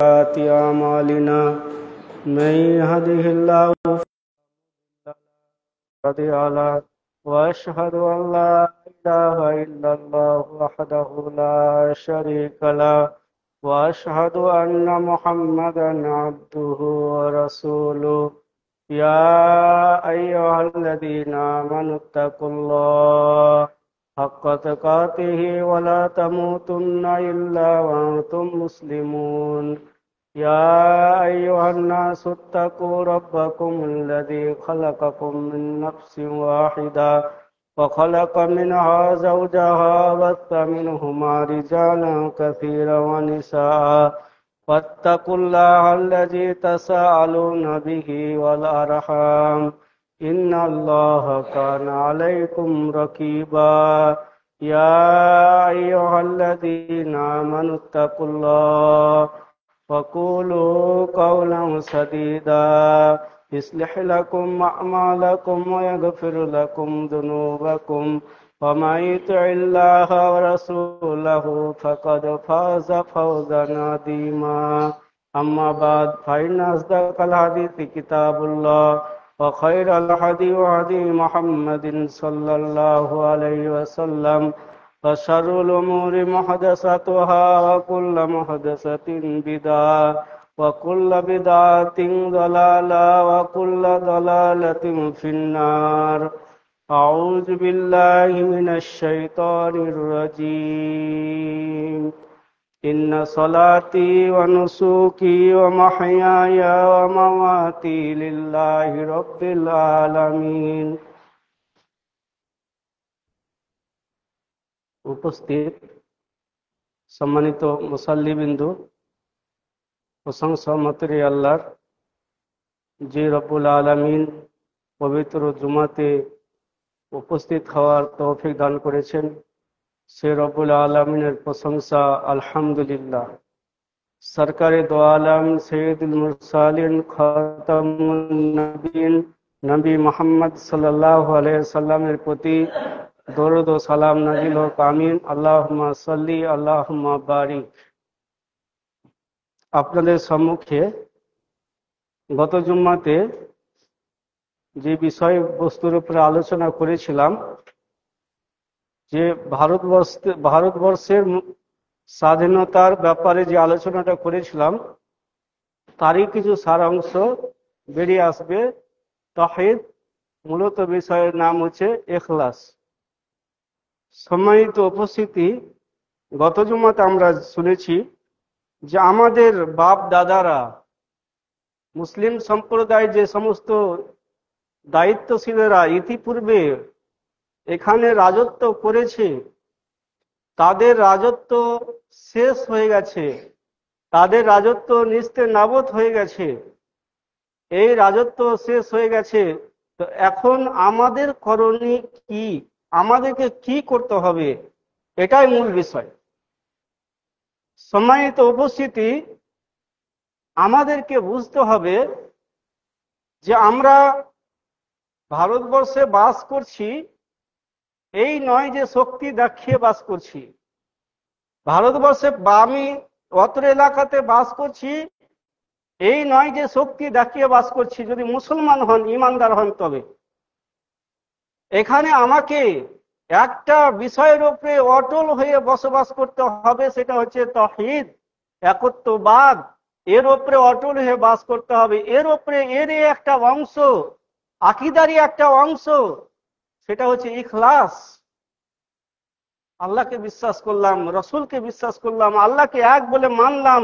سيئات أعمالنا من يهده الله فلا مضل له وأشهد أن لا إله إلا الله وحده لا شريك له وأشهد أن محمدا عبده ورسوله يا أيها الذين آمنوا اتقوا الله حق تقاته ولا تموتن إلا وأنتم مسلمون يا أيها الناس اتقوا ربكم الذي خلقكم من نفس واحدة وخلق منها زوجها وبث منهما رجالا كثيرا ونساء واتقوا الله الذي تساءلون به والأرحام إن الله كان عليكم رقيبا يا أيها الذين آمنوا اتقوا الله وقولوا قولا سديدا يصلح لكم أعمالكم ويغفر لكم ذنوبكم ومن يطع الله ورسوله فقد فاز فوزا عظيما أما بعد فإن أصدق الحديث كتاب الله وخير الهدي هدي محمد صلى الله عليه وسلم وشر الأمور محدثاتها وكل محدثة بدعة وكل بدعة ضلالة وكل ضلالة في النار أعوذ بالله من الشيطان الرجيم إن صلاتي ونسوكي ومحياي ومماتي لله رب العالمين উপস্থিত সম্মানিত মুসাল্লিবিন্দু, প্রশংসা মাত্রই আল্লাহর, যে রব্বুল আলামিন পবিত্র জুমাতে উপস্থিত হওয়ার তৌফিক দান করেছেন, সে রব্বুল আলামিনের প্রশংসা আলহামদুলিল্লাহ। সরকারে দো আলম সৈয়দুল মুরসালিন খাতামুন নবীন নবী মুহাম্মদ সাল্লাল্লাহু আলাইহি সাল্লামের প্রতি দরুদ ও সালাম নাজিল হোক, আমিন। আল্লাহুম্মা সাল্লি আল্লাহুম্মা বারিক। আপনাদের সম্মুখে গত জুম্মাতে যে বিষয়বস্তুর উপরে আলোচনা করেছিলাম, যে ভারতবর্ষের স্বাধীনতার ব্যাপারে যে আলোচনাটা করেছিলাম, তারই কিছু সারাংশ বেরিয়ে আসবে। তাওহীদ, মূলত বিষয়ের নাম হচ্ছে ইখলাস। সম্মানিত উপস্থিতি, গত জুমাতে আমরা শুনেছি যে আমাদের বাপ দাদারা মুসলিম সম্প্রদায়ের যে সমস্ত দায়িত্বশীলেরা ইতিপূর্বে এখানে রাজত্ব করেছে, তাদের রাজত্ব শেষ হয়ে গেছে, তাদের রাজত্ব নিস্তে নাবুদ হয়ে গেছে। এই রাজত্ব শেষ হয়ে গেছে, তো এখন আমাদের করণীয় কি, আমাদেরকে কি করতে হবে, এটাই মূল বিষয়। সম্মানিত উপস্থিতি, আমাদেরকে বুঝতে হবে যে আমরা ভারতবর্ষে বাস করছি, এই নয় যে শক্তি দেখিয়ে বাস করছি। ভারতবর্ষে আমি অত্র এলাকাতে বাস করছি, এই নয় যে শক্তি দেখিয়ে বাস করছি। যদি মুসলমান হন, ইমানদার হন, তবে এখানে আমাকে একটা বিষয়ের উপরে অটল হয়ে বসবাস করতে হবে, সেটা হচ্ছে তাওহীদ, একত্ববাদ। এর উপরে অটল হয়ে বাস করতে হবে। এর উপরে এর একটা অংশ, আকীদারই একটা অংশ, সেটা হচ্ছে ইখলাস। আল্লাহকে বিশ্বাস করলাম, রসুলকে বিশ্বাস করলাম, আল্লাহকে এক বলে মানলাম,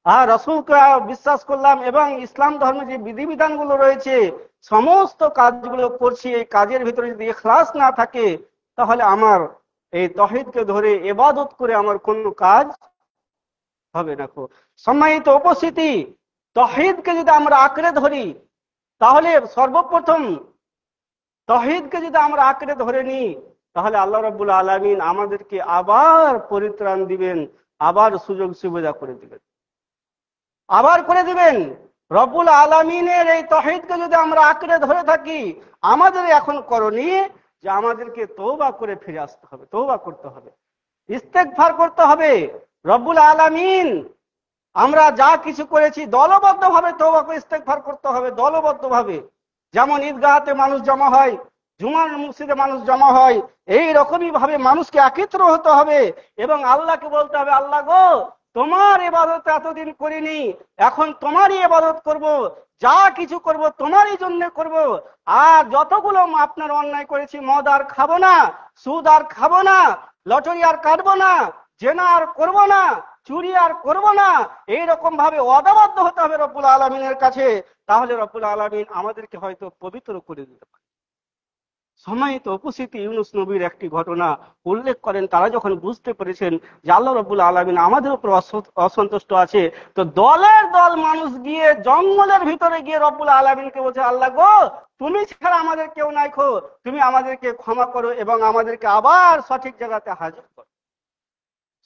আর রসুলকে বিশ্বাস করলাম, এবং ইসলাম ধর্মের যে বিধিবিধানগুলো রয়েছে সমস্ত কাজগুলো করছি। এই কাজের ভিতরে যদি ইখলাস না থাকে, তাহলে আমার এই তাওহীদকে ধরে ইবাদত করে আমার কোনো কাজ হবে না। সম্মানিত উপস্থিতি, তাওহীদকে যদি আমরা আঁকড়ে ধরি, তাহলে সর্বপ্রথম তাওহীদকে যদি আমরা আঁকড়ে ধরে নিই, তাহলে আল্লাহ রাব্বুল আলামিন আমাদেরকে আবার পরিত্রাণ দিবেন, আবার সুযোগ সুবিধা করে দিবেন, আবার করে দিবেন। রব্বুল আলামিনের এই তাওহীদকে যদি আমরা আঁকড়ে ধরে থাকি, আমাদের এখন করণীয় যে আমাদেরকে তওবা করে ফিরে আসতে হবে, তওবা করতে হবে, ইস্তেগফার করতে হবে। রব্বুল আলামিন আমরা যা কিছু করেছি দলবদ্ধভাবে তওবা করে ইস্তেগফার করতে হবে, দলবদ্ধভাবে। যেমন ঈদগাহতে মানুষ জমা হয়, জুমার মসজিদে মানুষ জমা হয়, এই রকমই ভাবে মানুষকে একত্র হতে হবে এবং আল্লাহকে বলতে হবে, আল্লাহ গো, তোমার ইবাদত এতদিন করিনি, এখন তোমারই ইবাদত করব, যা কিছু করব তোমারই জন্য করব। আর যতগুলো আপনার অন্যায় করেছি, মদ আর খাবো না, সুদ আর খাবো না, লটারি আর কাটবো না, জেনা আর করবো না, চুরি আর করবো না, এইরকম ভাবে ওয়াদাবদ্ধ হতে হবে রব্বুল আলামিনের কাছে। তাহলে রব্বুল আলামিন আমাদেরকে হয়তো পবিত্র করে দিতে পারে। সম্মানিত উপস্থিতি, ইউনুস নবীর একটি ঘটনা উল্লেখ করেন। তারা যখন বুঝতে পেরেছেন যে আল্লাহ রাব্বুল আলামিন আমাদের উপর অসন্তুষ্ট আছে, তো দলের দল মানুষ গিয়ে জঙ্গলের ভিতরে গিয়ে রব্বুল আলামিনকে বলছে, আল্লাহ গো, তুমি ছাড়া আমাদের কেউ নাই খো, তুমি আমাদেরকে ক্ষমা করো এবং আমাদেরকে আবার সঠিক জায়গাতে হাজির করো।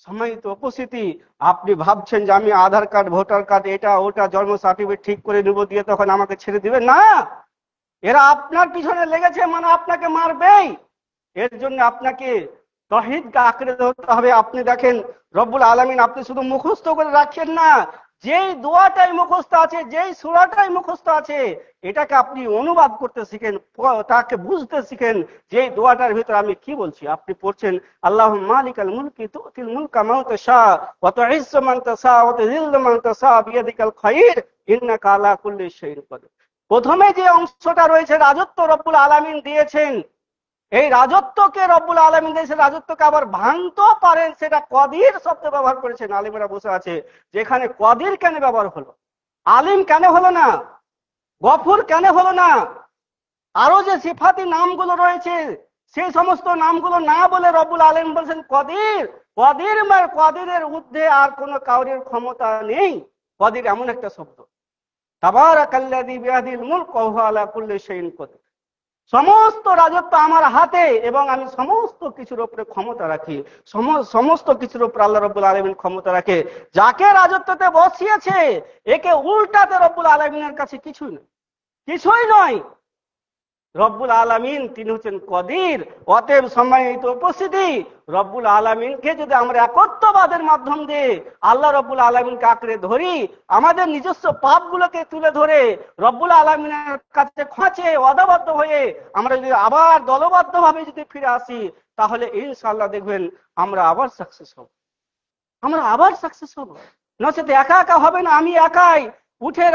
সম্মানিত উপস্থিতি, আপনি ভাবছেন যে আমি আধার কার্ড, ভোটার কার্ড, এটা ওটা, জন্ম সার্টিফিকেট ঠিক করে নেবো, দিয়ে তখন আমাকে ছেড়ে দিবেন না। এরা আপনার পিছনে লেগেছে, মানে আপনাকে মারবেই। এর জন্য আপনাকে তাওহীদকে আঁকড়ে ধরতে হবে। আপনি দেখেন রব্বুল আলামিন আপনি শুধু মুখস্থ করে রাখেন না, যেই দোয়াটাই মুখস্থ আছে, যেই সূরাটাই মুখস্থ আছে, এটাকে আপনি অনুবাদ করতে শিখেন, তাকে বুঝতে শিখেন যে এই দোয়াটার ভিতরে আমি কি বলছি। আপনি পড়ছেন, আল্লাহুম্মা মালিকাল মুলকি তুতিল মুলকা মান তাশা ওয়া তুইজ্জু মান তাশা ওয়া তুযিল্লু মান তাশা বিয়াদিকাল খায়র ইন্নাকা আলা কুল্লি শাইইন কাদির। প্রথমে যে অংশটা রয়েছে, রাজত্ব রব্বুল আলামিন দিয়েছেন, এই রাজত্বকে রব্বুল আলামিন দিয়েছেন, রাজত্বকে আবার ভাঙতেও পারেন, সেটা কদির শব্দ ব্যবহার করেছেন। আলিমেরা বসে আছে, যেখানে কদির কেন ব্যবহার হলো, আলিম কেন হলো না, গফুর কেন হলো না, আরো যে সিফাতি নামগুলো রয়েছে সেই সমস্ত নামগুলো না বলে রব্বুল আলামিন বলছেন কদির। কদির কদিরের ঊর্ধ্বে আর কোনো কাউরের ক্ষমতা নেই। কদির এমন একটা শব্দ, তাবারাকাল্লাযী বিয়াদিল মুলক ওয়া হুয়া আলা কুল্লি শাইইন কাদির। সমস্ত রাজত্ব আমার হাতে এবং আমি সমস্ত কিছুর উপরে ক্ষমতা রাখি। সমস্ত কিছুর উপর আল্লাহ রাব্বুল আলামিন ক্ষমতা রাখে। যাকে রাজত্বতে বসিয়েছে একে উল্টাতে রব্বুল আলামিনের কাছে কিছুই নয়, কিছুই নয়। রব্বুল আলামিন তিনি হচ্ছেন কদির। অতএব সম্মানিত উপস্থিতি, রব্বুল আলামিনকে যদি আমরা একত্ববাদের মাধ্যম দিয়ে আল্লাহ রব্বুল আলামিনকে আঁকড়ে ধরি, আমাদের নিজস্ব পাপগুলোকে তুলে ধরে রব্বুল আলামিনের কাছে খাঁচে ওয়াদাবদ্ধ হয়ে আমরা যদি আবার দলবদ্ধভাবে যদি ফিরে আসি, তাহলে ইনশাআল্লাহ দেখবেন আমরা আবার সাকসেস হব, আমরা আবার সাকসেস হব। নচেত একা একা হবে না। আমি একাই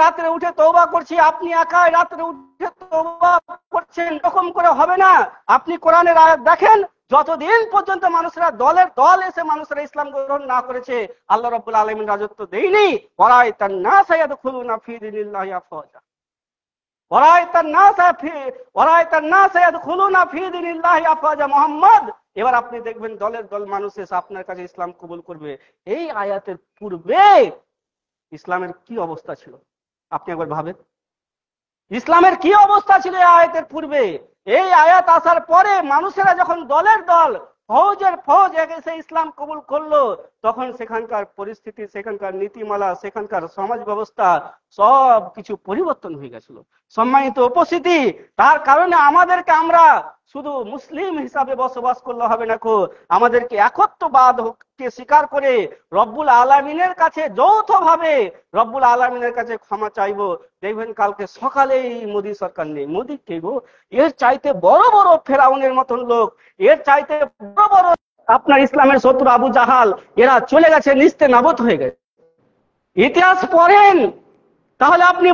রাত্রে উঠে তওবা করছি, আপনি একাই রাত্রে উঠে তওবা করছেন, এরকম করে হবে না। আপনি কোরআনের আয়াত দেখেন, যতদিন পর্যন্ত মানুষরা দলের দল এসে মানুষরা ইসলাম গ্রহণ না করেছে, আল্লাহ রাব্বুল আলামিন রাজত্ব দেয়নি। ওয়ারাইতান নাস ইয়াদখুলুনা ফি দীনিল্লাহি আফওয়াজা, ওয়ারাইতান নাস ইয়াদখুলুনা ফি দীনিল্লাহি আফওয়াজা। মুহাম্মদ, এবার আপনি দেখবেন দলের দল মানুষ এসে আপনার কাছে ইসলাম কবুল করবে। এই আয়াতের পূর্বে ইসলামের কি অবস্থা ছিল আপনি একবার ভাবেন। ইসলামের কি অবস্থা ছিল এই আয়াতের পূর্বে? এই আয়াত আসার পরে মানুষেরা যখন দলের দল, ফৌজের ফৌজ এসে ইসলাম কবুল করলো, তখন সেখানকার পরিস্থিতি, সেখানকার নীতিমালা, সেখানকার সমাজ ব্যবস্থা সব কিছু পরিবর্তন হয়ে গেছিল। সম্মানিত উপস্থিতি, তার কারণে আমাদেরকে, আমরা শুধু মুসলিম হিসাবে বসবাস করলে হবে না, আমাদেরকে একত্ববাদকে স্বীকার করে রব্বুল আলামিনের কাছে যৌথভাবে রব্বুল আলামিনের কাছে ক্ষমা চাইবো। দেখবেন কালকে সকালেই মোদী সরকার নেই, মোদী কে গো? এর চাইতে বড় বড় ফেরাউনের মতন লোক, এর চাইতে বড় বড় আপনার ইসলামের শত্রু আবু জাহাল, এরা চলে গেছে, নিস্তে নাবুদ হয়ে গেছে। ইতিহাস পড়েন, তাহলে আপনি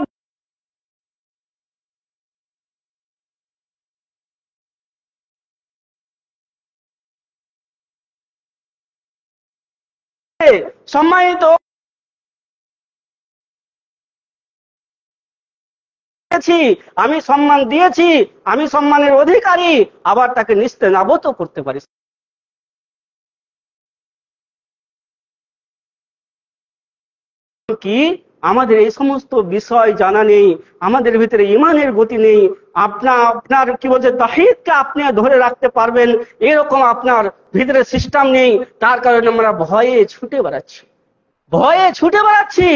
সম্মানিত আমি সম্মান দিয়েছি, আমি সম্মানের অধিকারী, আবার তাকে নিস্তে নাবুদ করতে পারি। কি আমাদের এই সমস্ত বিষয় জানা নেই, আমাদের ভিতরে ইমানের গতি নেই। আপনার কি বলছে, তাওহীদকে আপনি ধরে রাখতে পারবেন এরকম আপনার ভিতরে সিস্টেম নেই। তার কারণে আমরা ভয়ে ছুটে বেড়াচ্ছি, ভয়ে ছুটে বেড়াচ্ছি।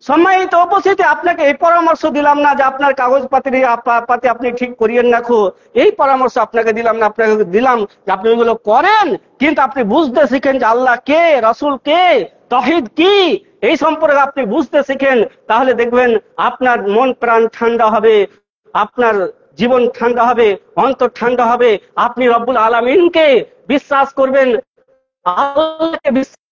সম্মানিত উপস্থিতি, আপনাকে এই পরামর্শ দিলাম না যে আপনার কাগজপাতি আপনি ঠিক করিয়েন রাখো, এই পরামর্শ আপনাকে দিলাম না, আপনাকে দিলাম যে আপনি ওইগুলো করেন, কিন্তু আপনি বুঝতে শিখেন যে আল্লাহ কে, রাসূল কে, তাওহীদ কি, এই সম্পর্কে আপনি বুঝতে শিখেন। তাহলে দেখবেন আপনার মন প্রাণ ঠান্ডা হবে, আপনার জীবন ঠান্ডা হবে, অন্তর ঠান্ডা হবে, আপনি রব্বুল আলামিনকে বিশ্বাস করবেন, আল্লাহকে বিশ্বাস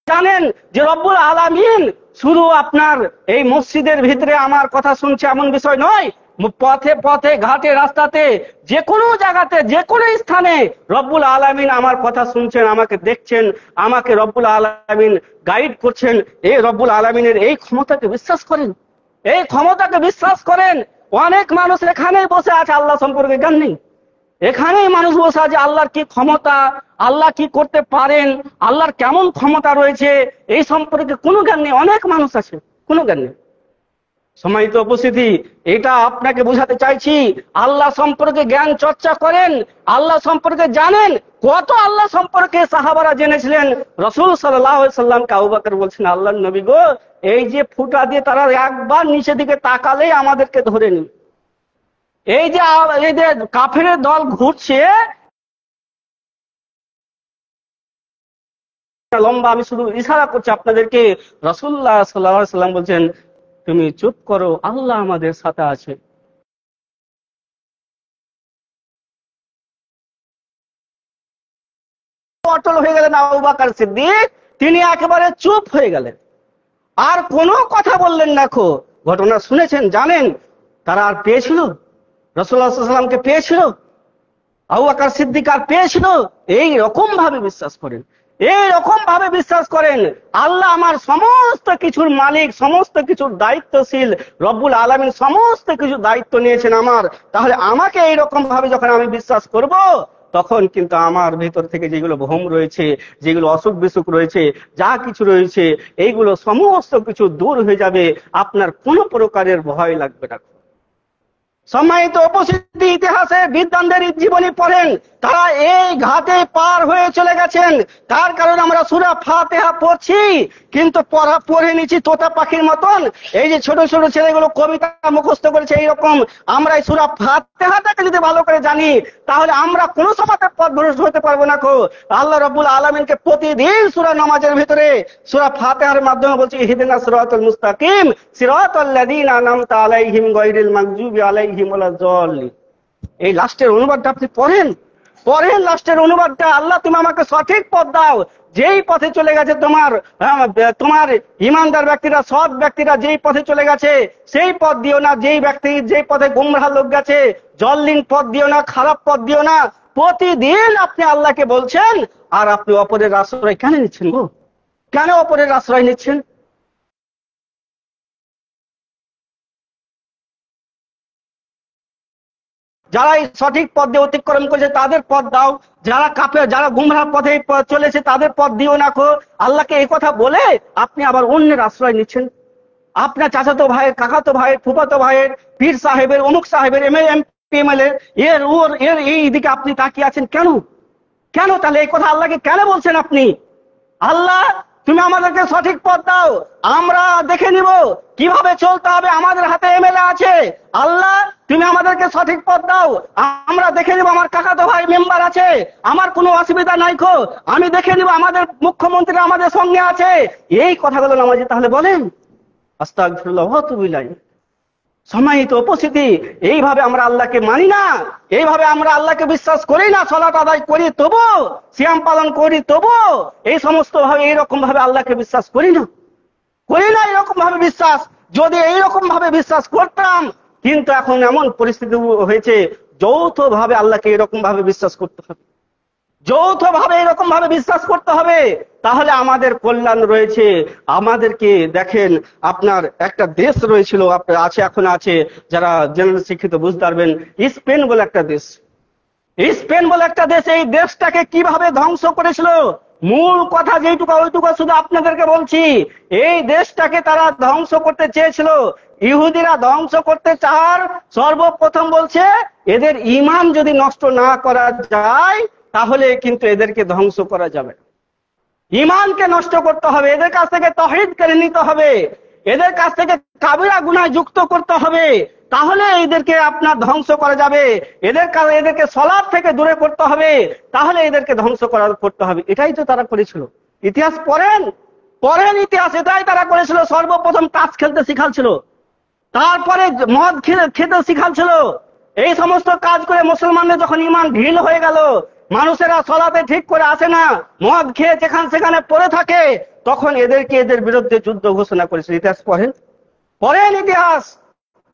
জানেন যে রব্বুল আলামিন শুধু আপনার এই মসজিদের ভিতরে আমার কথা শুনছে এমন বিষয় নয়, পথে পথে ঘাটে রাস্তাতে যে কোনো জায়গাতে যে কোনো স্থানে রব্বুল আলামিন আমার কথা শুনছেন, আমাকে দেখছেন, আমাকে রব্বুল আলামিন গাইড করছেন। এই রব্বুল আলামিনের এই ক্ষমতাকে বিশ্বাস করেন, এই ক্ষমতাকে বিশ্বাস করেন। অনেক মানুষ এখানেই বসে আছে, আল্লাহ সম্পর্কে জ্ঞান নেই। এখানেই মানুষ বসে আছে, আল্লাহর কি ক্ষমতা, আল্লাহ কি করতে পারেন, আল্লাহর কেমন ক্ষমতা রয়েছে এই সম্পর্কে কোনো জ্ঞান নেই। অনেক মানুষ আছে, কোনো জ্ঞান নেই। সম্মানিত উপস্থিতি, এটা আপনাকে বোঝাতে চাইছি, আল্লাহ সম্পর্কে জ্ঞান চর্চা করেন, আল্লাহ সম্পর্কে জানেন। কত আল্লাহ সম্পর্কে সাহাবারা জেনেছিলেন। রাসূল সাল্লাল্লাহু আলাইহি সাল্লামকে আবু বকর বলছেন, আল্লাহর নবী গো, এই যে ফুটা দিয়ে তারা একবার নিচের দিকে তাকালেই আমাদেরকে ধরে নিন। এই যে কাফেরের দল ঘুরছে লম্বা, আমি শুধু ইশারা করছি আপনাদেরকে। রাসূলুল্লাহ সাল্লাল্লাহু আলাইহি সাল্লাম বলছেন, তুমি চুপ করো, আল্লাহ আমাদের সাথে আছে। অটল হয়ে গেলেন আবু বকর সিদ্দিক, তিনি একেবারে চুপ হয়ে গেলেন, আর কোনো কথা বললেন না। ঘটনা শুনেছেন, জানেন তারা আর পেয়েছিল, রাসূলুল্লাহ সাল্লাল্লাহু আলাইহি সাল্লামকে পেয়েছিল, আবু বকর সিদ্দিক আর পেয়েছিল। এই রকম ভাবে বিশ্বাস করেন, এই রকম ভাবে বিশ্বাস করেন আল্লাহ আমার সমস্ত কিছুর মালিক, সমস্ত কিছুর দায়িত্বশীল, রব্বুল আলামিন সমস্ত কিছু দায়িত্ব নিয়েছেন আমার। তাহলে আমাকে এইরকম ভাবে যখন আমি বিশ্বাস করব, তখন কিন্তু আমার ভেতর থেকে যেগুলো ভ্রম রয়েছে, যেগুলো অসুখ বিসুখ রয়েছে, যা কিছু রয়েছে, এইগুলো সমস্ত কিছু দূর হয়ে যাবে, আপনার কোনো প্রকারের ভয় লাগবে না। সম্মানিত উপস্থিতি, ইতিহাসে বিদ্বানদের জীবনী পড়েন, তারা এই ঘাটে পার হয়ে চলে গেছেন। তার কারণে আমরা সূরা ফাতিহা পড়ছি, কিন্তু পড়ে নিচ্ছি তোতা পাখির মতন। এই যে ছোট ছোট ছেলেগুলো কবিতা মুখস্থ করেছে, এইরকম আমরা এই সূরা ফাতিহাটাকে যদি ভালো করে জানি, তাহলে আমরা কোনো সময় পথভ্রষ্ট হতে পারবো না। আল্লাহ রাব্বুল আলামিনকে প্রতিদিন সূরা নামাজের ভিতরে সূরা ফাতিহার মাধ্যমে বলছি, ইহদিনাস সিরাতাল মুস্তাকিম সিরাতাল লাযিনা আনআমতা আলাইহিম গায়রিল মাগযুবি আলাইহিম ওয়ালাদ দাল্লিন। এই লাস্টের অনুবাদটা আপনি পড়েন, লাস্টের অনুবাদটা, আল্লাহ তুমি আমাকে সঠিক পথ দাও, যেই পথে চলে গেছে তোমার ইমানদার ব্যক্তিরা, সৎ ব্যক্তিরা যেই পথে চলে গেছে সেই পথ দিও না, যেই পথে গুমরাহ লোক গেছে জল্লিন পথ দিও না, খারাপ পথ দিও না। প্রতিদিন আপনি আল্লাহকে বলছেন, আর আপনি অপরের আশ্রয় কেন নিচ্ছেন গো? কেন অপরের আশ্রয় নিচ্ছেন? যারা এই সঠিক পথ দিয়ে অতিক্রম করেছে তাদের পথ দাও, যারা কাফের, যারা গুমরাহ পথে চলেছে তাদের পথ দিও না। আল্লাহকে এই কথা বলে আপনি আবার অন্যের আশ্রয় নিচ্ছেন। আপনার চাচাতো ভাইয়ের, কাকাতো ভাইয়ের, ফুফাতো ভাইয়ের, পীর সাহেবের, অমুক সাহেবের, এমপি এমএলএ এর এই দিকে আপনি তাকিয়ে আছেন কেন? কেন তাহলে এই কথা আল্লাহকে কেন বলছেন আপনি? আল্লাহ তুমি আমাদেরকে সঠিক পথ দাও, আমরা দেখে নিব কিভাবে চলতে হবে, আমাদের হাতে এমএলএ আছে। আল্লাহ তুমি আমাদেরকে সঠিক পথ দাও, আমরা দেখে নিব, আমার কাকাতো ভাই মেম্বার আছে, আমার কোনো অসুবিধা নাই, আমি দেখে নিব, আমাদের মুখ্যমন্ত্রী আমাদের সঙ্গে আছে। এই কথাগুলো নামাজি তাহলে বলেন। আস্তাগফিরুল্লাহ ওয়া আতুবু ইলাইহি। সম্মানিত উপস্থিতি, এইভাবে আমরা আল্লাহকে মানি না, এইভাবে আমরা আল্লাহকে বিশ্বাস করি না। সালাত আদায় করি তবু, সিয়াম পালন করি তবু, এই সমস্ত ভাবে এইরকম ভাবে আল্লাহকে বিশ্বাস করি না এরকম ভাবে বিশ্বাস। যদি এইরকম ভাবে বিশ্বাস করতাম, কিন্তু এখন এমন পরিস্থিতি হয়েছে যৌথ ভাবে আল্লাহকে এরকম ভাবে বিশ্বাস করতে হবে, যৌথ ভাবে এরকম ভাবে বিশ্বাস করতে হবে, তাহলে আমাদের কল্যাণ রয়েছে। আমাদেরকে দেখেন, আপনার একটা দেশ রয়েছিল, আছে, এখন আছে, যারা জেনারেল শিক্ষিত বুঝতে পারবেন, স্পেন বলে একটা দেশ। এই দেশটাকে কিভাবে ধ্বংস করেছিল, মূল কথা যেটুকু ওইটুকু শুধু আপনাদেরকে বলছি। এই দেশটাকে তারা ধ্বংস করতে চেয়েছিল, ইহুদিরা ধ্বংস করতে চার। সর্বপ্রথম বলছে এদের ঈমান যদি নষ্ট না করা যায় তাহলে কিন্তু এদেরকে ধ্বংস করা যাবে। ইমানকে নষ্ট করতে হবে, এদের কাছ থেকে তাওহীদ কেড়ে নিতে হবে, এদের কাছ থেকে কাবিরা গুনাহ যুক্ত করতে হবে, তাহলে এদেরকে আপনার ধ্বংস করা যাবে। এদেরকে সালাত থেকে দূরে করতে হবে, তাহলে এদেরকে ধ্বংস করতে হবে। এটাই তো তারা করেছিল। ইতিহাস পড়েন, ইতিহাস এটাই তারা করেছিল। সর্বপ্রথম তাস খেলতে শিখাচ্ছিল, তারপরে মদ খেতে শিখাচ্ছিল। এই সমস্ত কাজ করে মুসলমানদের যখন ঈমান ঢিল হয়ে গেল, মানুষেরা সালাতে ঠিক করে আসে না, মদ খেয়ে যেখানে সেখানে পড়ে থাকে, তখন এদের বিরুদ্ধে যুদ্ধ ঘোষণা করেছিল। ইতিহাস পড়েন ইতিহাস।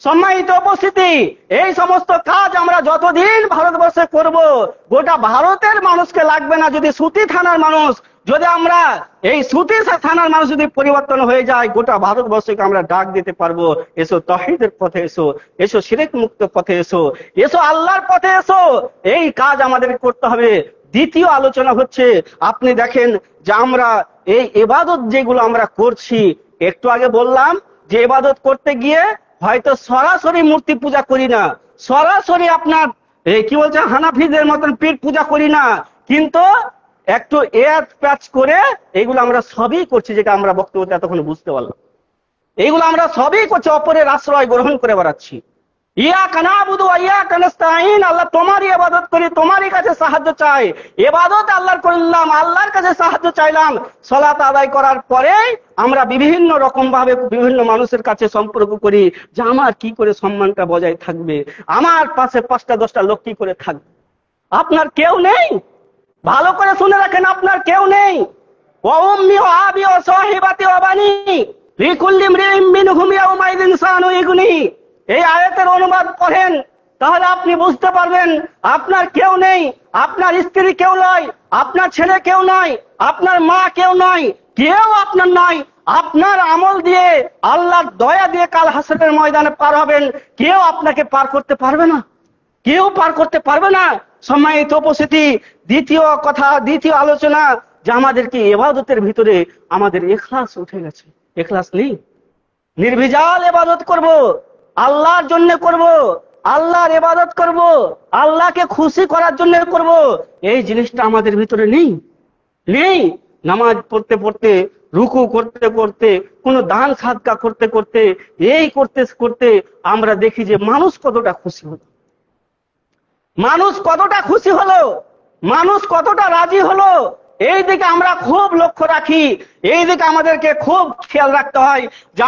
সম্মানিত উপস্থিতি, এই সমস্ত কাজ আমরা যতদিন ভারতবর্ষে করব, গোটা ভারতের মানুষকে লাগবে না। যদি সুতি থানার মানুষ, যদি আমরা এই সুতি থানার মানুষ যদি পরিবর্তন হয়ে যায়, গোটা ভারতবর্ষকে আমরা ডাক দিতে পারবো, এসো তাওহীদের পথে এসো, এসো শিরক মুক্ত পথে এসো, এসো আল্লাহর পথে এসো। এই কাজ আমাদের করতে হবে। দ্বিতীয় আলোচনা হচ্ছে, আপনি দেখেন যে আমরা এই ইবাদত যেগুলো আমরা করছি, একটু আগে বললাম যে ইবাদত করতে গিয়ে হয়তো সরাসরি মূর্তি পূজা করি না, সরাসরি আপনার কি বলছে হানাফিদের মতন পীর পূজা করি না, কিন্তু একটু এয়াত প্যাচ করে এইগুলো আমরা সবই করছি, যেটা আমরা বক্তব্যতে এতক্ষণ বুঝতে পারলাম। এইগুলো আমরা সবই করছি, অপরের আশ্রয় গ্রহণ করে বেড়াচ্ছি। ইয়াকা নাবুদু ওয়া ইয়াকা নাস্তাঈন, আল্লাহ তোমারই ইবাদত করি, তোমারই কাছে সাহায্য চাই। ইবাদত আল্লাহর করলাম, আল্লাহর কাছে সাহায্য চাইলাম। সালাত আদায় করার পরে আমরা বিভিন্ন রকম ভাবে বিভিন্ন মানুষের কাছে সম্পর্ক করি যে আমার কি করে সম্মানটা বজায় থাকবে, আমার পাশে 5টা 10টা লোক কি করে থাকবে। আপনার কেউ নেই, ভালো করে শুনে রাখেন, আপনার কেউ নেই। ওয়া উম্মি ওয়া আবি ওয়া সাহিবাতি ওয়া বানি লিকুল্লি ইমরিইন মিনহুম ইয়াউমাইযিন শানু ইগনি। এই আয়াতের অনুবাদ পড়েন, তাহলে আপনি বুঝতে পারবেন আপনার কেউ নেই, আপনার স্ত্রী কেউ নয়, আপনার ছেলে কেউ নয়, আপনার মা কেউ নয়, কেউ আপনার নয়। আপনার আমল দিয়ে, আল্লাহর দয়া দিয়ে কাল হাসরের ময়দানে পার হবেন। কেউ আপনাকে পার করতে পারবে না, কেউ পার করতে পারবে না। সম্মানিত উপস্থিতি, দ্বিতীয় আলোচনা যে আমাদেরকে ইবাদতের ভিতরে আমাদের ইখলাস উঠে গেছে। ইখলাস নেই, নির্ভেজাল ইবাদত করব, আল্লাহর জন্য করব, আল্লাহর ইবাদত করব, আল্লাহকে খুশি করার জন্য করব, এই জিনিসটা আমাদের ভিতরে নেই। নামাজ পড়তে পড়তে, রুকু করতে করতে, কোন দান সাদকা করতে করতে, এই করতে করতে আমরা দেখি যে মানুষ কতটা খুশি হলো, মানুষ কতটা রাজি হলো, এই দিকে আমরা খুব লক্ষ্য রাখি, এই দিকে আমাদেরকে খুব খেয়াল রাখতে হয় যে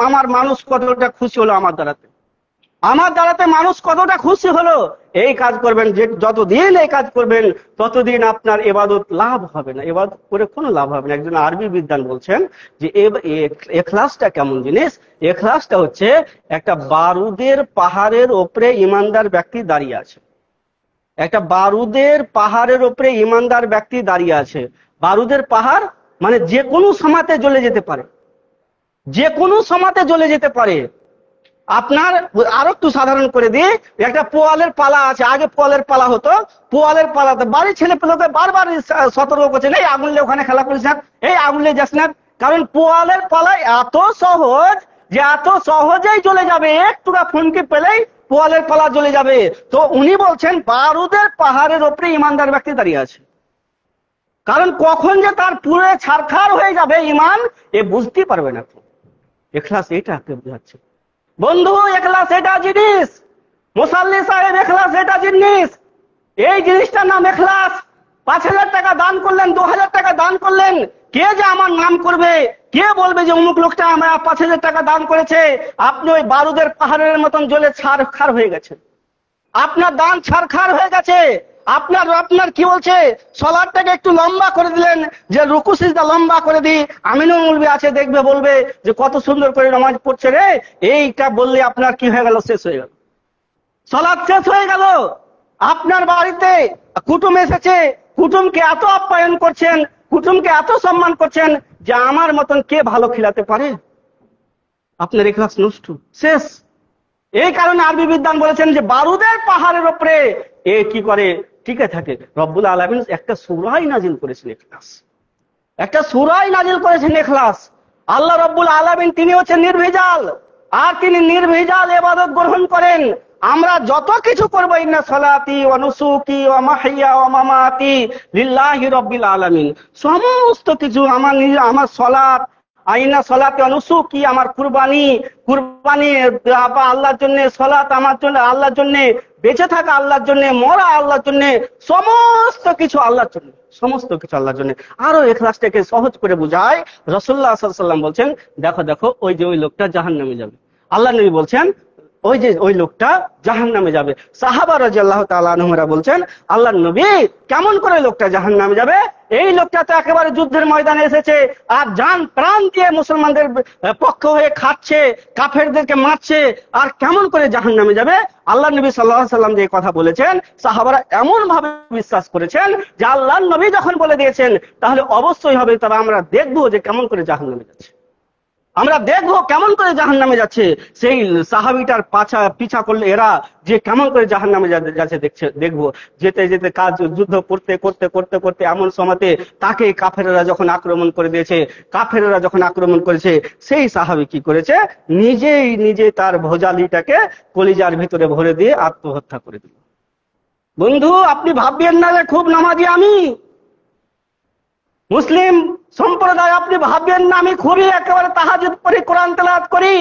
আমার মানুষ কতটা খুশি হলো আমার দ্বারাতে মানুষ কতটা খুশি হলো। এই কাজ করবেন, যে যতদিন এই কাজ করবেন ততদিন আপনার ইবাদত লাভ হবে না, ইবাদত করে কোনো লাভ হবে না। একজন আরবি বিদ্বান বলছেন যে ইখলাসটা কেমন জিনিস। ইখলাসটা হচ্ছে একটা বারুদের পাহাড়ের ওপরে ইমানদার ব্যক্তি দাঁড়িয়ে আছে। একটা বারুদের পাহাড়ের উপরে ইমানদার ব্যক্তি দাঁড়িয়ে আছে। বারুদের পাহাড় মানে যে কোনো সময়তে জ্বলে যেতে পারে, যে কোনো সময়তে জ্বলে যেতে পারে। আপনার আরো একটু সাধারণ করে দিই, একটা পোয়ালের পালা আছে, আগে পোয়ালের পালা হতো, পোয়ালের পালাতে বাড়ির ছেলে পেলেকে বারবার সতর্ক করছেন, এই আগুনলে ওখানে খেলা করিস না, এই আগুনলে যাস না। কারণ পোয়ালের পালা এত সহজ যে এত সহজেই চলে যাবে, একটুকা ফুনকি পেলেই পোয়ালের পালা জ্বলে যাবে। তো উনি বলছেন বারুদের পাহাড়ের ওপরে ইমানদার ব্যক্তি দাঁড়িয়ে আছে, কারণ কখন যে তার পুরে ছারখার হয়ে যাবে ইমান, এ বুঝতেই পারবে না। ইখলাস এটা বোঝাচ্ছে বন্ধু, ইখলাস এটা জিনিস। মুসাল্লি সাহেব, ইখলাস এটা জিনিস। এই জিনিসটার নাম ইখলাস। 5,000 টাকা দান করলেন, 2,000 টাকা দান করলেন, কে যে আমার নাম করবে, কে বলবে যে অমুক লোকটা আমার 5,000 টাকা দান করেছে। আপনি ওই বারুদের পাহাড়ের মতন জ্বলে ছারখার হয়ে গেছেন, আপনার দান ছারখার হয়ে গেছে। আপনার কি বলছে, সালাতটাকে একটু লম্বা করে দিলেন, যে রুকু সিজদা লম্বা করে দিই, আমিনুল মুলবি আছে দেখবে, বলবে যে কত সুন্দর করে নামাজ পড়ছে রে, এইটা বললে আপনার কি হয়ে গেল, শেষ হয়ে গেল, সালাত শেষ হয়ে গেল। আপনার বাড়িতে কুটুম এসেছে, কুটুমকে এত আপ্যায়ন করছেন, কুটুমকে এত সম্মান করছেন যে আমার মতন কে ভালো খিলাতে পারে, আপনার ইখলাস নষ্ট, শেষ। এই কারণে আরবি বিদ্বান বলেছেন যে বারুদের পাহাড়ের উপরে এ কি করে টিকে থাকে। রব্বুল আলামিন একটা সূরাই নাজিল করেছেন ইখলাস, একটা সূরাই নাজিল করেছেন ইখলাস। আল্লাহ রব্বুল আলামিন তিনি হচ্ছেন নির্ভেজাল, আর তিনি নির্ভেজাল ইবাদত গ্রহণ করেন। আমরা যত কিছু করবো, ইন্না সলাতি ওয়া নুসুকি ওয়া মাহইয়া ওয়া মামাতি লিল্লাহি রাব্বিল আলামিন, সমস্ত কিছু আমার সলাত, আইনা সলাতে অনুসুকি, আমার কুরবানি আল্লাহর জন্য, সলাত আমার জন্য আল্লাহর জন্য, বেঁচে থাকা আল্লাহর জন্য, মরা আল্লাহর জন্য, সমস্ত কিছু আল্লাহর জন্য, সমস্ত কিছু আল্লাহর জন্য। আরো ইখলাসটাকে সহজ করে বুঝায় রাসূলুল্লাহ সাল্লাল্লাহু আলাইহি ওয়াসাল্লাম বলছেন, দেখো দেখো ওই যে ওই লোকটা জাহান্নামে যাবে। আল্লাহ নবী বলছেন ওই যে ওই লোকটা জাহান্নামে যাবে। সাহাবা রাদিয়াল্লাহু তাআলা আনহুরা বলছেন, আল্লাহর নবী কেমন করে লোকটা জাহান্নামে যাবে? এই লোকটা তো একেবারে যুদ্ধের ময়দানে এসেছে আর জান প্রাণ দিয়ে মুসলমানদের পক্ষ হয়ে খাচ্ছে, কাফেরদেরকে মারছে, আর কেমন করে জাহান্নামে যাবে? আল্লাহ নবী সাল্লাল্লাহু আলাইহি ওয়াসাল্লাম যে কথা বলেছেন, সাহাবারা এমন ভাবে বিশ্বাস করেছেন যে আল্লাহর নবী যখন বলে দিয়েছেন তাহলে অবশ্যই হবে। তবে আমরা দেখবো যে কেমন করে জাহান্নামে যাচ্ছে, আমরা দেখবো কেমন করে জাহান্নামে যাচ্ছে। সেই সাহাবীটার পিছা করলে এরা যে কেমন করে জাহান্নামে যাচ্ছে দেখবো। যেতে যেতে কাজ যুদ্ধ করতে করতে করতে করতে এমন সময়তে তাকে কাফেরেরা যখন আক্রমণ করে দিয়েছে, কাফেরেরা যখন আক্রমণ করেছে, সেই সাহাবী কি করেছে? নিজে তার ভোজালিটাকে কলিজার ভিতরে ভরে দিয়ে আত্মহত্যা করে দিল। বন্ধু, আপনি ভাববেন না যে খুব নামাজি আমি, মুসলিম সম্প্রদায়, আপনি ভাববেন না আমি খুবই একেবারে তাহাজ্জুদ পড়ি, কোরআন তেলাওয়াত করি।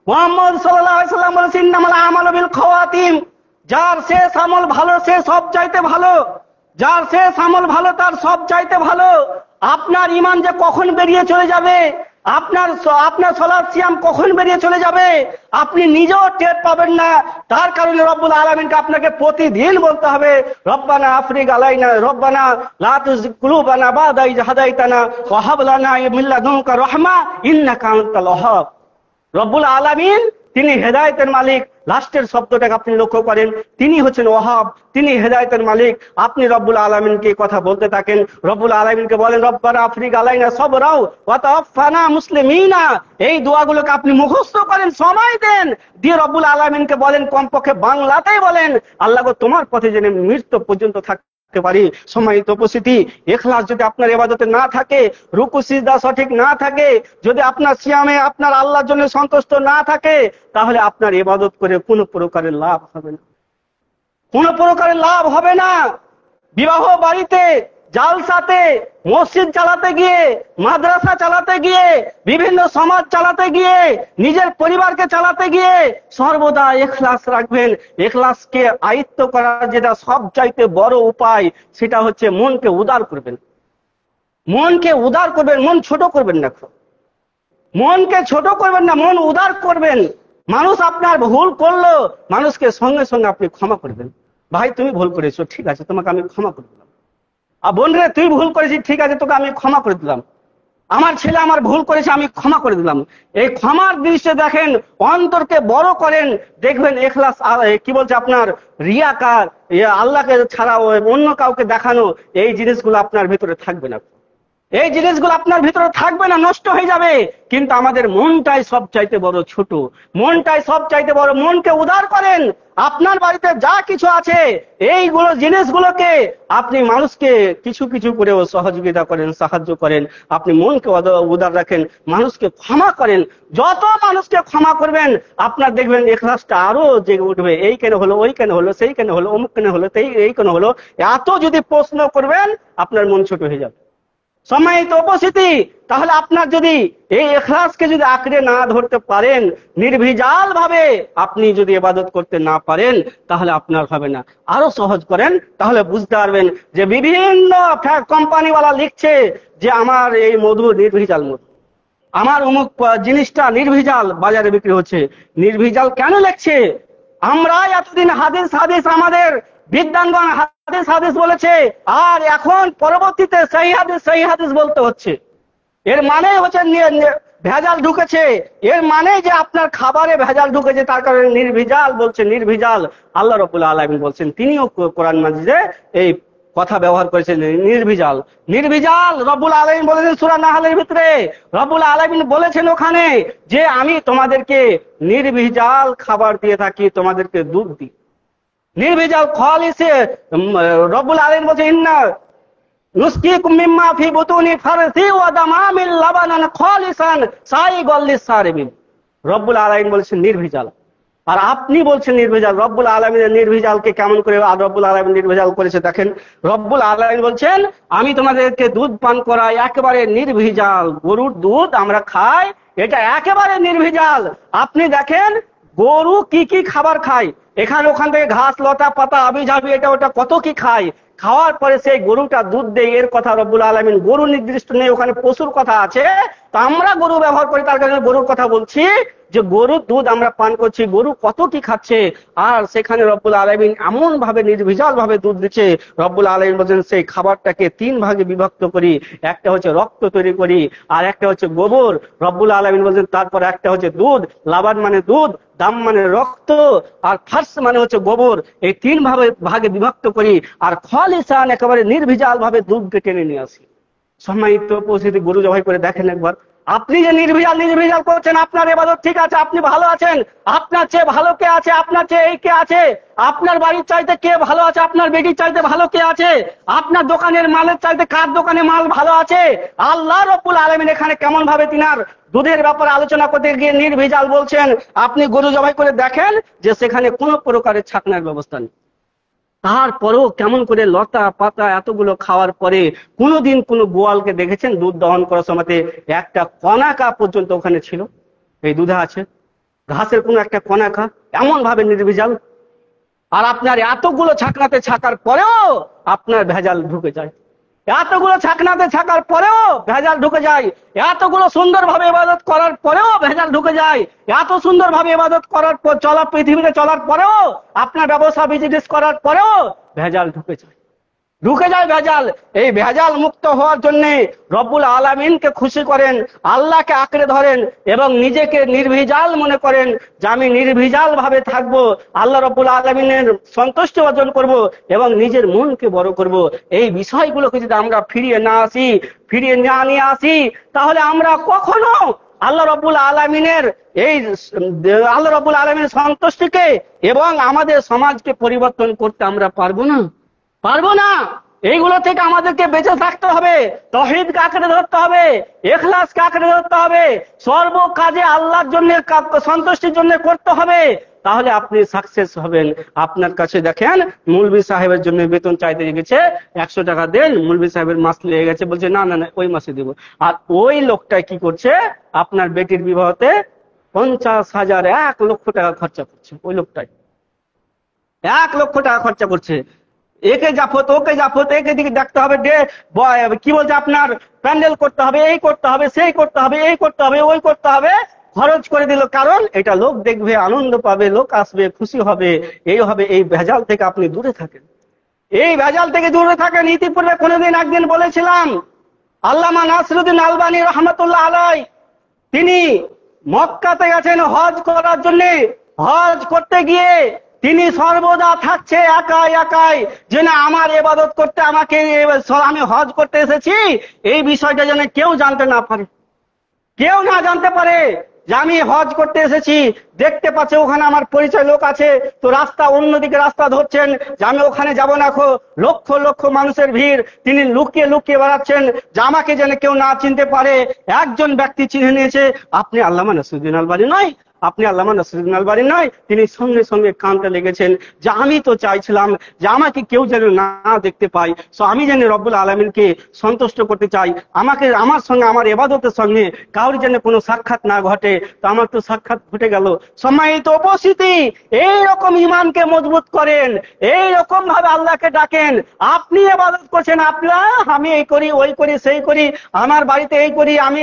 মুহাম্মদ সাল্লাল্লাহু আলাইহি ওয়াসাল্লাম বলেছেন, ইন্নামাল আমালু বিল খাওয়াতিম, যার শেষ আমল ভালো সে সব চাইতে ভালো, যার শেষ আমল ভালো তার সব চাইতে ভালো। আপনার ঈমান যে কখন বেরিয়ে চলে যাবে, আপনার সালাত সিয়াম কখন বেরিয়ে চলে যাবে আপনি নিজেও টের পাবেন না। তার কারণে রব্বুল আলামিনকে আপনাকে প্রতিদিন বলতে হবে, রব্বানা আফরিগ আলাইনা, রব্বানা লা তুযিগ কুলুবানা বা'দা ইয হাদাইতানা ওয়া হাব লানা মিন লাদুনকা রাহমা ইন্নাকা আনতাল ওয়াহ্হাব। রব্বুল আলামিন তিনি হেদায়েতের মালিক। লাস্টের শব্দটাকে আপনি লক্ষ্য করেন, তিনি হচ্ছেন ওয়াহাব, তিনি হেদায়েতের মালিক। আপনি রব্বুল আলামিনকে কথা বলতে থাকেন, রব্বুল আলামিনকে বলেন, রব্বানা আফরিগ আলাইনা সাবরাও ওয়া তাওয়াফানা মুসলিমিনা। এই দোয়াগুলোকে আপনি মুখস্থ করেন, সময় দেন, দিয়ে রব্বুল আলামিনকে বলেন, কমপক্ষে বাংলাতেই বলেন, আল্লাহ গো তোমার পথে যেন মৃত্যু পর্যন্ত থাকতে পারি। সম্মানিত উপস্থিতি, ইখলাস যদি আপনার ইবাদতে না থাকে, রুকু সিজদা সঠিক না থাকে, যদি আপনার সিয়ামে আপনার আল্লাহর জন্য সন্তুষ্ট না থাকে, তাহলে আপনার ইবাদত করে কোনো প্রকারের লাভ হবে না, কোনো প্রকারের লাভ হবে না। বিবাহ বাড়িতে, জালসাতে, মসজিদ চালাতে গিয়ে, মাদ্রাসা চালাতে গিয়ে, বিভিন্ন সমাজ চালাতে গিয়ে, নিজের পরিবারকে চালাতে গিয়ে সর্বদা ইখলাস রাখবেন। ইখলাসকে আয়ত্ত করার যেটা সবচাইতে বড় উপায়, সেটা হচ্ছে মনকে উদার করবেন। মনকে উদার করবেন, মন ছোট করবেন না, মনকে ছোট করবেন না, মন উদার করবেন। মানুষ আপনার ভুল করলো, মানুষকে সঙ্গে সঙ্গে আপনি ক্ষমা করবেন। ভাই তুমি ভুল করেছো, ঠিক আছে, তোমাকে আমি ক্ষমা করে দিলাম। আর বোন রে তুই ভুল করেছিস, ঠিক আছে, তোকে আমি ক্ষমা করে দিলাম। আমার ছেলে আমার ভুল করেছে, আমি ক্ষমা করে দিলাম। এই ক্ষমার দৃশ্যে দেখেন, অন্তরকে বড় করেন, দেখবেন ইখলাস কি বলছে আপনার রিয়াকার, আল্লাহকে ছাড়া অন্য কাউকে দেখানো, এই জিনিসগুলো আপনার ভিতরে থাকবে না, এই জিনিসগুলো আপনার ভিতরে থাকবে না, নষ্ট হয়ে যাবে। কিন্তু আমাদের মনটাই সব চাইতে বড় ছোট, মনটাই সব চাইতে বড়। মনকে উদার করেন। আপনার বাড়িতে যা কিছু আছে এইগুলো জিনিসগুলোকে আপনি মানুষকে কিছু কিছু করেও সহযোগিতা করেন, সাহায্য করেন। আপনি মনকে উদার রাখেন, মানুষকে ক্ষমা করেন। যত মানুষকে ক্ষমা করবেন আপনার দেখবেন ইখলাসটা আরো জেগে উঠবে। এই কেন হলো, ওই কেন হলো, সেই কেন হলো, অমুক কেন হলো, এই কেন হলো, এত যদি প্রশ্ন করবেন আপনার মন ছোট হয়ে যাবে। সম্মানিত উপস্থিতি, তাহলে আপনার যদি এই ইখলাসকে যদি আঁকড়ে না ধরতে পারেন, নির্ভেজাল ভাবে আপনি যদি ইবাদত করতে না পারেন, তাহলে আপনার হবে না। আরো সহজ করেন, তাহলে বুঝতে পারবেন যে বিভিন্ন কোম্পানিওয়ালা লিখছে যে আমার এই মধু নির্ভেজাল মধু, আমার অমুক জিনিসটা নির্ভেজাল বাজারে বিক্রি হচ্ছে। নির্ভেজাল কেন লিখছে? আমরা এতদিন হাদিস হাদিস আমাদের বিদ্বানগণ হাদিস বলেছে, আর এখন পরবর্তীতে সহি হাদিস বলতে হচ্ছে। এর মানে হচ্ছে ভেজাল ঢুকেছে, এর মানে যে আপনার খাবারে ভেজাল ঢুকেছে, তার কারণে নির্ভেজাল বলছে। নির্ভেজাল আল্লাহ রাব্বুল আলামিন বলছেন, তিনিও কোরআন মাজিদে এই কথা ব্যবহার করেছেন, নির্ভেজাল। নির্ভেজাল রব্বুল আলামিন বলেছেন সূরা নাহলের ভিতরে, রব্বুল আলামিন বলেছেন ওখানে যে আমি তোমাদেরকে নির্ভেজাল খাবার দিয়ে থাকি, তোমাদেরকে দুধ দিই। নির্ভেজাল খালিসে রব্বুল আলামিন বলেছেন, ইন্না নুসকিকুম মিম্মা ফি বুতুনি ফারসি ওয়া দামামিল লাবানান খালিসান সাইগাল লিসারিবিন। রব্বুল আলামিন বলেছেন নির্ভেজাল। আর আপনি বলছেন নির্ভেজাল। রব্বুল আলামিনের নির্ভেজালকে কেমন করে রব্বুল আলামিন নির্ভেজাল করেছে দেখেন। রব্বুল আলামিন বলছেন আমি তোমাদেরকে দুধ পান করাই একেবারে নির্ভেজাল। গরুর দুধ আমরা খাই, এটা একেবারে নির্ভেজাল। আপনি দেখেন গরু কি কি খাবার খায়, এখানে ওখান থেকে ঘাস লতা পাতা আবিঝাবি এটা ওটা কত কি খায়, খাওয়ার পরে সেই গরুটা দুধ দেয়, এর কথা রব্বুল আলামিন গরু নির্দিষ্ট নেই, ওখানে পশুর কথা আছে। তো আমরা গরু ব্যবহার করি, তার কারণে গরুর কথা বলছি যে গরুর দুধ আমরা পান করছি, গরু কত কি খাচ্ছে। আর সেখানে রব্বুল আলামিন এমন ভাবে নির্ভেজাল ভাবে দুধ দিচ্ছে। রব্বুল আলামিন বলছেন সেই খাবারটাকে 3 ভাগে বিভক্ত করি, একটা হচ্ছে রক্ত তৈরি করি, আর একটা হচ্ছে গোবর। রব্বুল আলামিন বলছেন তারপর একটা হচ্ছে দুধ, লাবান মানে দুধ, দাম মানে রক্ত, আর ফার্স মানে হচ্ছে গোবর। এই 3 ভাগে বিভক্ত করি আর খালিসান একেবারে নির্ভেজাল ভাবে দুধকে টেনে নিয়ে আসি। সম্মানিত উপস্থিতি, গরু জবাই করে দেখেন একবার। আপনি যে নির্ভেজাল করছেন, আপনার ইবাদত ঠিক আছে, আপনি ভালো আছেন, আপনার চেয়ে ভালো কে আছে, আপনার চেয়ে এই কে আছে, আপনার বাড়ির চাইতে কে ভালো আছে, আপনার বেটির চাইতে ভালো কে আছে, আপনার দোকানের মালের চাইতে কার দোকানে মাল ভালো আছে। আল্লাহ রাব্বুল আলামিন এখানে কেমন ভাবে তিনার দুধের ব্যাপারে আলোচনা করতে গিয়ে নির্ভেজাল বলছেন। আপনি গরু জবাই করে দেখেন যে সেখানে কোনো প্রকারের ছাকনার ব্যবস্থা নেই। তারপরেও কেমন করে লতা পাতা এতগুলো খাওয়ার পরে কোনোদিন কোনো গোয়ালকে দেখেছেন দুধ দহন করার সময় একটা কণাকা পর্যন্ত ওখানে ছিল? এই দুধে আছে ঘাসের কোনো একটা কণাকা, এমন ভাবে নির্ভেজাল। আর আপনার এতগুলো ছাকনাতে ছাকার পরেও আপনার ভেজাল ঢুকে যায়, এতগুলো ছাকনাতে ছাকার পরেও ভেজাল ঢুকে যায়, এতগুলো সুন্দর ভাবে ইবাদত করার পরেও ভেজাল ঢুকে যায়, এত সুন্দর ভাবে ইবাদত করার পর পৃথিবীতে চলার পরেও আপনার ব্যবসা বিজনেস করার পরেও ভেজাল ঢুকে যায় ভেজাল। এই ভেজাল মুক্ত হওয়ার জন্য রব্বুল আলামিনকে খুশি করেন, আল্লাহকে আঁকড়ে ধরেন এবং নিজেকে নির্ভেজাল মনে করেন যে আমি নির্ভেজাল ভাবে থাকবো, আল্লাহ রব্বুল আলামিনের সন্তুষ্টি অর্জন করব এবং নিজের মনকে বড় করব। এই বিষয়গুলোকে যদি আমরা ফিরিয়ে না নিয়ে আসি তাহলে আমরা কখনো আল্লাহ রাব্বুল আলামিনের সন্তুষ্টিকে এবং আমাদের সমাজকে পরিবর্তন করতে আমরা পারবো না। এইগুলো থেকে আমাদেরকে বেঁচে থাকতে হবে, তাওহীদকে আঁকড়ে ধরতে হবে, ইখলাসকে আঁকড়ে ধরতে হবে, সর্ব কাজে আল্লাহর জন্য সন্তুষ্টির জন্য করতে হবে, তাহলে আপনি সাকসেস হবেন। আপনার কাছে দেখেন মৌলভী সাহেবের জন্য বেতন চাইতে গেছে, 100 টাকা দেন, মৌলভী সাহেবের মাস লেগে গেছে, বলছে না ওই মাসে দেবো। আর ওই লোকটা কি করছে, আপনার বেটির বিবাহতে 50,000 1 লক্ষ টাকা খরচা করছে। ওই লোকটাই 1 লক্ষ টাকা খরচা করছে। একে জাফত ওকে জাফত, একে দিকে দেখতে হবে, কি বলছে আপনার প্যান্ডেল করতে হবে, এই করতে হবে, সেই করতে হবে, এই করতে হবে, ওই করতে হবে, খরচ করে দিল। কারণ এটা লোক দেখবে, আনন্দ পাবে, লোক আসবে, খুশি হবে, এই হবে। এই ভেজাল থেকে আপনি দূরে থাকেন, এই ভেজাল থেকে দূরে থাকেন। ইতিপূর্বে একদিন বলেছিলাম, আল্লামা নাসিরউদ্দিন আলবানী রহমাতুল্লাহ আলাইহি তিনি মক্কাতে গেছেন হজ করার জন্য। হজ করতে গিয়ে তিনি সর্বদা থাকছে একাই যে না আমার ইবাদত করতে আমাকে, আমি হজ করতে এসেছি, এই বিষয়টা যেন কেউ জানতে না পারে, কেউ না জানতে পারে যে আমি হজ করতে এসেছি। দেখতে পাচ্ছে ওখানে আমার পরিচয় লোক আছে, তো অন্যদিকে রাস্তা ধরছেন যে আমি ওখানে যাব না, লক্ষ লক্ষ মানুষের ভিড়, তিনি লুকিয়ে বেড়াচ্ছেন যে আমাকে যেন কেউ না চিনতে পারে। একজন ব্যক্তি চিনে নিয়েছে, আপনি আল্লামা নাসিরউদ্দিন আলবানী নয়, আপনি আল্লামা নাসিরউদ্দিন আলবানী নয়। তিনি সঙ্গে সঙ্গে কাঁদতে লেগেছেন যে আমি তো চাইছিলাম যে আমাকে কেউ যেন না দেখতে পায়, সো আমি যেন রব্বুল আলামিনকে সন্তুষ্ট করতে চাই, আমার সঙ্গে আমার ইবাদতের সঙ্গে কারোর যেন কোনো সাক্ষাৎ না ঘটে। তো আমার তো সাক্ষাৎ ঘটে গেল। সম্মানিত উপস্থিতি, এইরকম ইমানকে মজবুত করেন, এইরকম ভাবে আল্লাহকে ডাকেন। আপনি ইবাদত করছেন, আমি এই করি, ওই করি, সেই করি, আমার বাড়িতে এই করি, আমি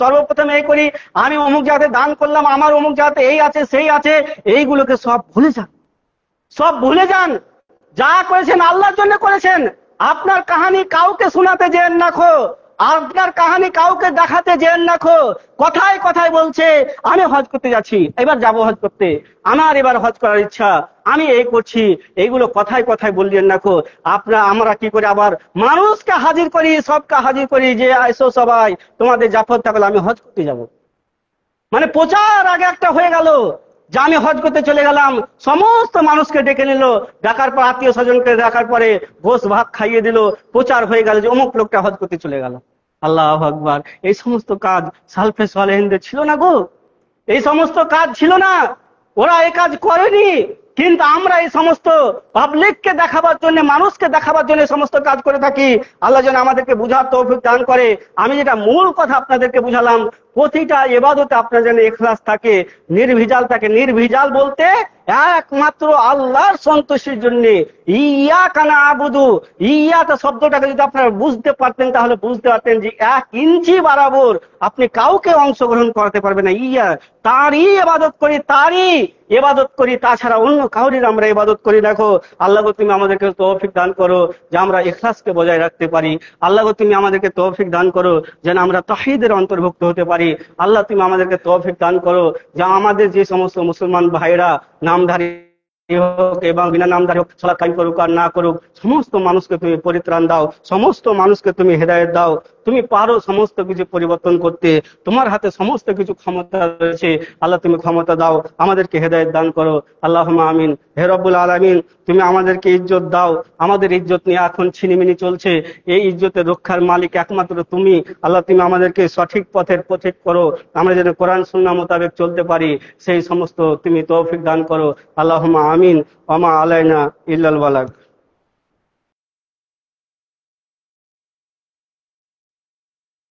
সর্বপ্রথম এই করি, আমি অমুক জায়গাতে দান করলাম, আমার অমুক জায়গাতে এই আছে সেই আছে, এইগুলোকে সব ভুলে যান। যা করেছেন আল্লাহর জন্য করেছেন। আপনার কাহিনী কাউকে শোনাতে যেন না, আপনার কাহিনী কাউকে দেখাতে যেন না। কথায় কথায় বলছে আমি হজ করতে যাচ্ছি, এবার যাবো হজ করতে, আমার এবার হজ করার ইচ্ছা, আমি এই করছি, এইগুলো কথায় কথায় বললেন না। আমরা কি করে আবার মানুষকে হাজির করি, সবকে হাজির করি যে এসো সবাই তোমাদের জাফর থাকলে আমি হজ করতে যাব। মানে প্রচার আগে একটা হয়ে গেল যে আমি হজ করতে চলে গেলাম, সমস্ত মানুষকে ডেকে নিল, ডাকার পর আত্মীয় স্বজনকে ডাকার পরে ভোজ ভাত খাইয়ে দিল, প্রচার হয়ে গেল যে অমুক লোকটা হজ করতে চলে গেল। আল্লাহু আকবার। এই সমস্ত কাজ সালফে সালেহিনদের ছিল না গো, এই সমস্ত কাজ ছিল না। ওরা এই কাজ করেনি, কিন্তু আমরা এই সমস্ত পাবলিককে দেখাবার জন্য, মানুষকে দেখাবার জন্য সমস্ত কাজ করে থাকি। আল্লাহ যেন আমাদেরকে বুঝার তৌফিক দান করে। আমি যেটা মূল কথা আপনাদেরকে বুঝালাম, প্রতিটা ইবাদতে আপনার যেন ইখলাস থাকে, নির্ভেজাল থাকে। নির্ভেজাল বলতে একমাত্র আল্লাহর সন্তুষ্টির জন্য। ইয়া কানা আবুদু, ইয়াটা শব্দটাকে যদি আপনারা বুঝতে পারতেন তাহলে বুঝতে পারতেন যে 1 ইঞ্চি বরাবর আপনি কাউকে অংশগ্রহণ করাতে পারবেন না। ইয়া, তারই ইবাদত করি, তারই ইবাদত করি, তাছাড়া অন্য কাউরির আমরা ইবাদত করি। দেখো আল্লাহ গো, তুমি আমাদেরকে তৌফিক দান করো যে আমরা ইখলাসকে বজায় রাখতে পারি। আল্লাহ গো, তুমি আমাদেরকে তৌফিক দান করো যেন আমরা তাওহীদের অন্তর্ভুক্ত হতে পারি। আল্লাহ তুমি আমাদেরকে তৌফিক দান করো যে আমাদের যে সমস্ত মুসলমান ভাইরা নামধারী হোক এবং বিনা নামধারী হোক, সালাত কায়েম করুক আর না করুক, সমস্ত মানুষকে তুমি পরিত্রাণ দাও, সমস্ত মানুষকে তুমি হেদায়েত দাও। তুমি পারো সমস্ত কিছু পরিবর্তন করতে, তোমার হাতে সমস্ত কিছু ক্ষমতা রয়েছে। আল্লাহ তুমি ক্ষমতা দাও, আমাদেরকে হেদায়েত দান করো। আল্লাহুম্মা আমিন। হে রব্বুল আলামিন, তুমি আমাদেরকে ইজ্জত দাও। আমাদের ইজ্জত নিয়ে এখন ছিনিমিনি চলছে, এই ইজ্জতের রক্ষার মালিক একমাত্র তুমি। আল্লাহ তুমি আমাদেরকে সঠিক পথের পথিক করো, আমরা যেন কোরআন সুন্নাহ মোতাবেক চলতে পারি, সেই সমস্ত তুমি তৌফিক দান করো। আল্লাহুম্মা আমিন। ওয়া মা আলাইনা ইল্লাল বালাগ।